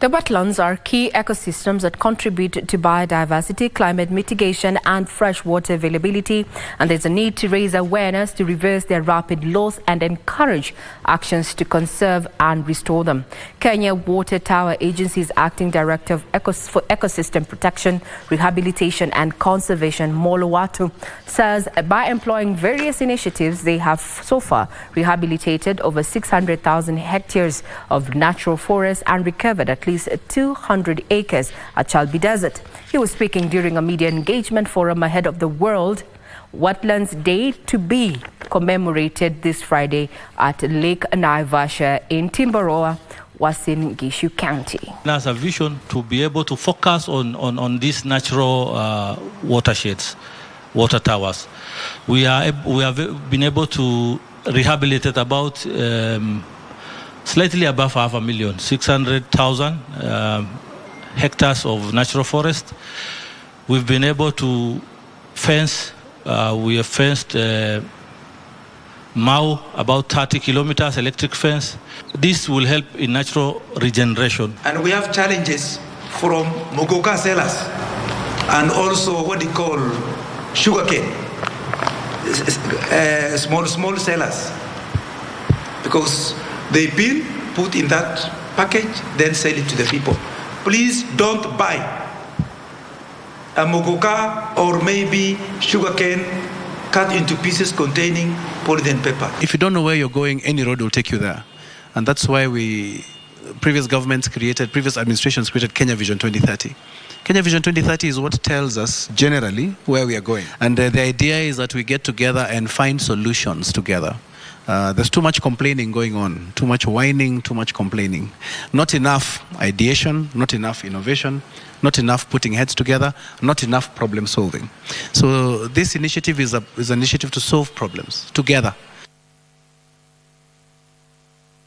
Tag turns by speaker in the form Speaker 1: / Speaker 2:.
Speaker 1: The wetlands are key ecosystems that contribute to biodiversity, climate mitigation and freshwater availability, and there's a need to raise awareness to reverse their rapid loss and encourage actions to conserve and restore them. Kenya Water Tower Agency's Acting Director for Ecosystem Protection, Rehabilitation and Conservation, Molo Watu, says by employing various initiatives, they have so far rehabilitated over 600,000 hectares of natural forests and recovered at least 200 acres at Chalbi Desert. He was speaking during a media engagement forum ahead of the World Wetlands Day to be commemorated this Friday at Lake Naivasha in Timboroa, Uasin Gishu County.
Speaker 2: There's a vision to be able to focus on these natural watersheds, water towers. We have been able to rehabilitate about slightly above 500,000, 600,000 hectares of natural forest. We've been able to fence, we have fenced Mau, about 30 kilometers, electric fence. This will help in natural regeneration.
Speaker 3: And we have challenges from mogoka sellers and also what they call sugarcane, small sellers, because they peel, put in that package, then sell it to the people. Please don't buy a mogoka or maybe sugarcane cut into pieces containing polyethylene paper.
Speaker 4: If you don't know where you're going, any road will take you there. And that's why previous administrations created Kenya Vision 2030. Kenya Vision 2030 is what tells us generally where we are going. And the idea is that we get together and find solutions together. There's too much complaining going on, too much whining, too much complaining. Not enough ideation, not enough innovation, not enough putting heads together, not enough problem solving. So this initiative is an initiative to solve problems together.